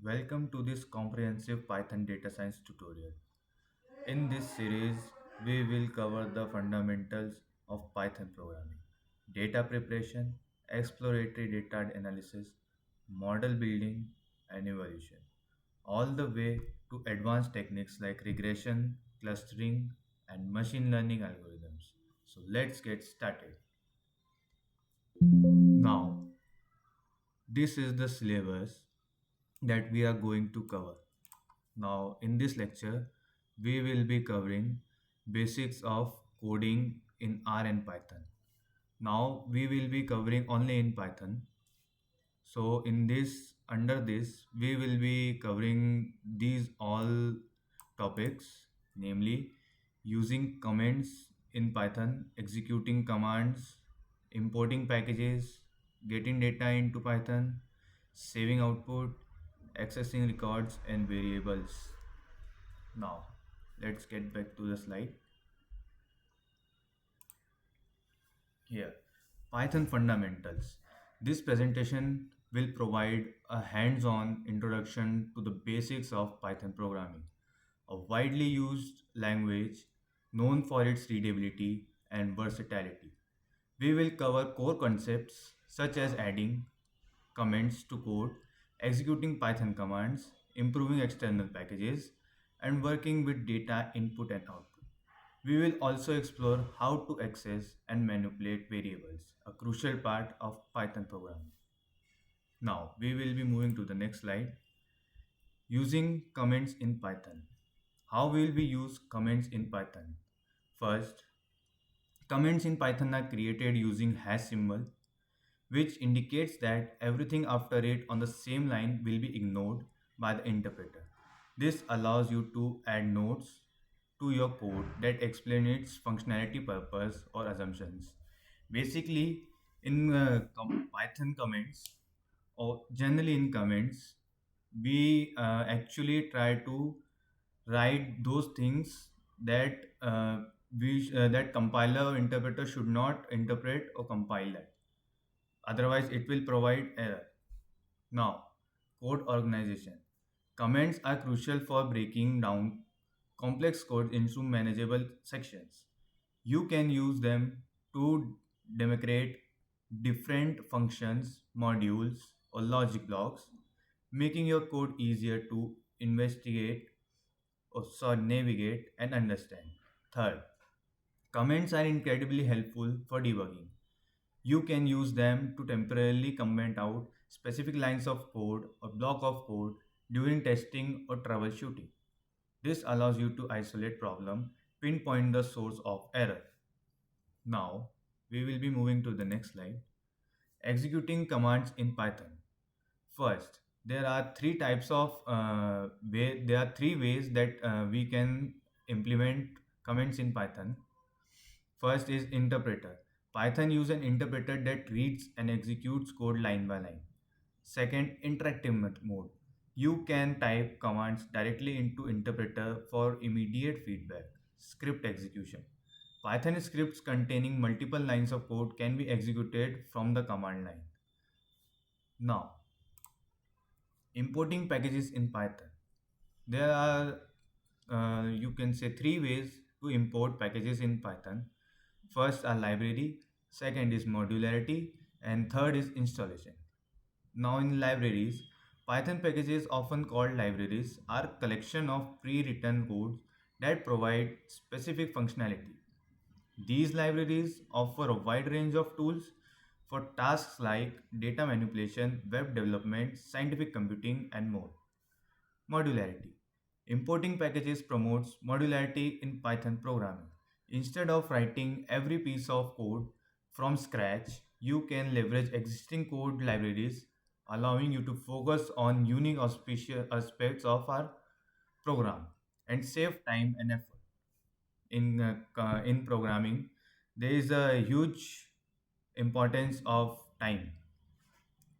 Welcome to this comprehensive Python data science tutorial. In this series, we will cover the fundamentals of Python programming, data preparation, exploratory data analysis, model building, and evaluation, all the way to advanced techniques like regression, clustering, and machine learning algorithms. So let's get started. Now, this is the syllabus that we are going to cover. Now, in this lecture, we will be covering basics of coding in R and Python. Now, we will be covering only in Python. So, under this, we will be covering these all topics, namely using comments in Python, executing commands, importing packages, getting data into Python, saving output, accessing records and variables. Now, let's get back to the slide. Here, Python fundamentals. This presentation will provide a hands-on introduction to the basics of Python programming, a widely used language known for its readability and versatility. We will cover core concepts such as adding comments to code, executing Python commands, improving external packages, and working with data input and output. We will also explore how to access and manipulate variables, a crucial part of Python programming. Now, we will be moving to the next slide. Using comments in Python. How will we use comments in Python? First, comments in Python are created using hash symbol, which indicates that everything after it on the same line will be ignored by the interpreter. This allows you to add notes to your code that explain its functionality, purpose, or assumptions. Basically, in Python comments, or generally in comments, we actually try to write those things that that compiler or interpreter should not interpret or compile that. Otherwise, it will provide error. Now, code organization. Comments are crucial for breaking down complex code into manageable sections. You can use them to demarcate different functions, modules, or logic blocks, making your code easier to investigate or navigate and understand. Third, comments are incredibly helpful for debugging. You can use them to temporarily comment out specific lines of code or block of code during testing or troubleshooting. This allows you to isolate problem, pinpoint the source of error. Now, we will be moving to the next slide. Executing commands in Python. First, there are three ways that we can implement comments in Python. First is interpreter. Python uses an interpreter that reads and executes code line by line. Second, interactive mode. You can type commands directly into interpreter for immediate feedback. Script execution. Python scripts containing multiple lines of code can be executed from the command line. Now, importing packages in Python. There are, you can say, three ways to import packages in Python. First are library, second is modularity, and third is installation. Now in libraries, Python packages, often called libraries, are collection of pre-written codes that provide specific functionality. These libraries offer a wide range of tools for tasks like data manipulation, web development, scientific computing, and more. Modularity. Importing packages promotes modularity in Python programming. Instead of writing every piece of code from scratch, you can leverage existing code libraries, allowing you to focus on unique auspicious aspects of our program and save time and effort. In programming, there is a huge importance of time.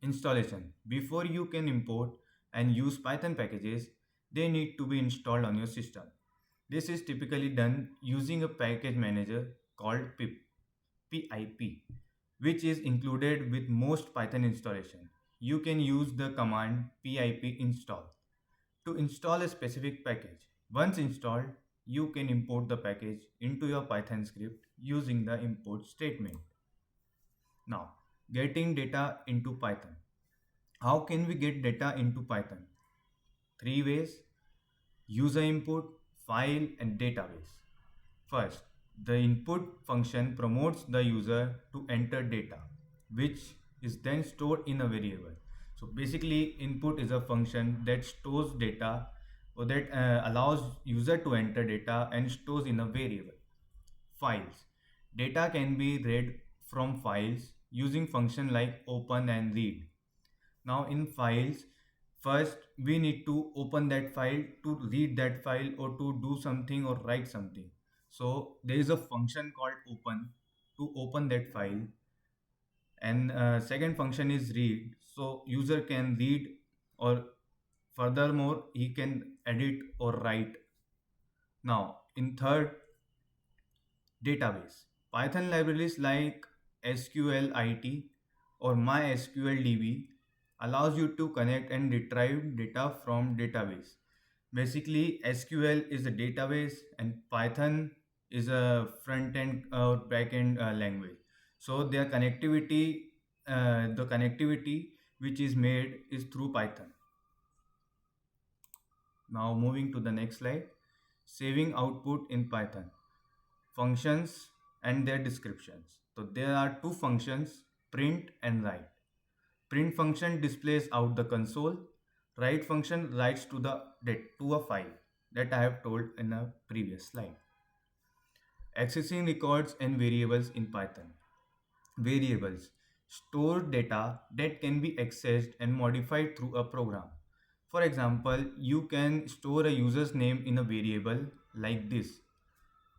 Installation. Before you can import and use Python packages, they need to be installed on your system. This is typically done using a package manager called PIP, which is included with most Python installation. you can use the command pip install to install a specific package. Once installed, you can import the package into your Python script using the import statement. Now, getting data into Python. How can we get data into Python? Three ways: user input, file, and database. First, the input function promotes the user to enter data, which is then stored in a variable. So basically, input is a function that stores data or that allows user to enter data and stores in a variable. Files. Data can be read from files using function like open and read. Now in files, first we need to open that file to read that file or to do something or write something. So there is a function called open to open that file, and second function is read. So user can read, or furthermore he can edit or write. Now in third, database. Python libraries like SQLite or MySQLDB allows you to connect and retrieve data from database. Basically, SQL is a database and Python is a front end or back end language. So the connectivity which is made is through Python. Now moving to the next slide, saving output in Python. Functions and their descriptions. So there are two functions, print and write. Print function displays out the console. Write function writes to a file that I have told in a previous slide. Accessing records and variables in Python. Variables store data that can be accessed and modified through a program. For example, you can store a user's name in a variable like this,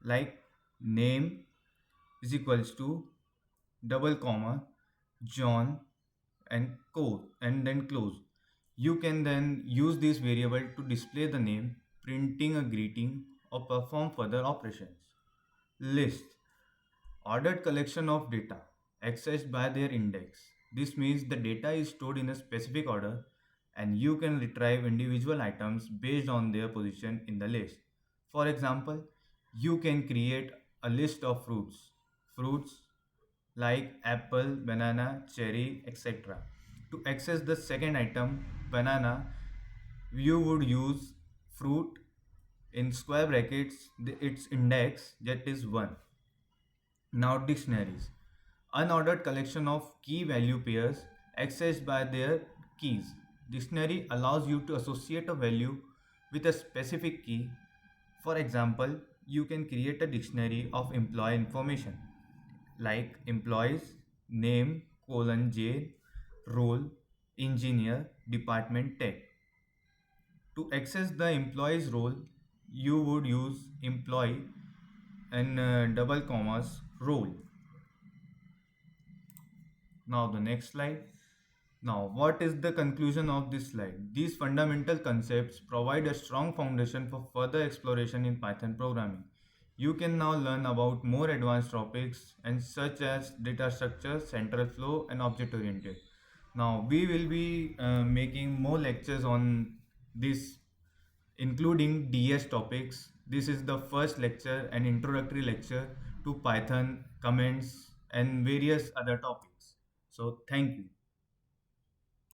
like name is equals to double comma John and then close. You can then use this variable to display the name, printing a greeting, or perform further operations. List ordered collection of data accessed by their index. This means the data is stored in a specific order and you can retrieve individual items based on their position in the list. For example, you can create a list of fruits like apple, banana, cherry, etc. To access the second item, banana, you would use fruit in square brackets, its index that is 1. Now dictionaries. Unordered collection of key value pairs accessed by their keys. Dictionary allows you to associate a value with a specific key. For example, you can create a dictionary of employee information like employees, name, colon, J, role, engineer, department, tech. To access the employee's role, you would use employee and double commas role. Now the next slide. Now, what is the conclusion of this slide? These fundamental concepts provide a strong foundation for further exploration in Python programming. You can now learn about more advanced topics and such as data structure, central flow, and object oriented. Now, we will be making more lectures on this, including DS topics. This is the first lecture, an introductory lecture to Python, comments, and various other topics. So, thank you.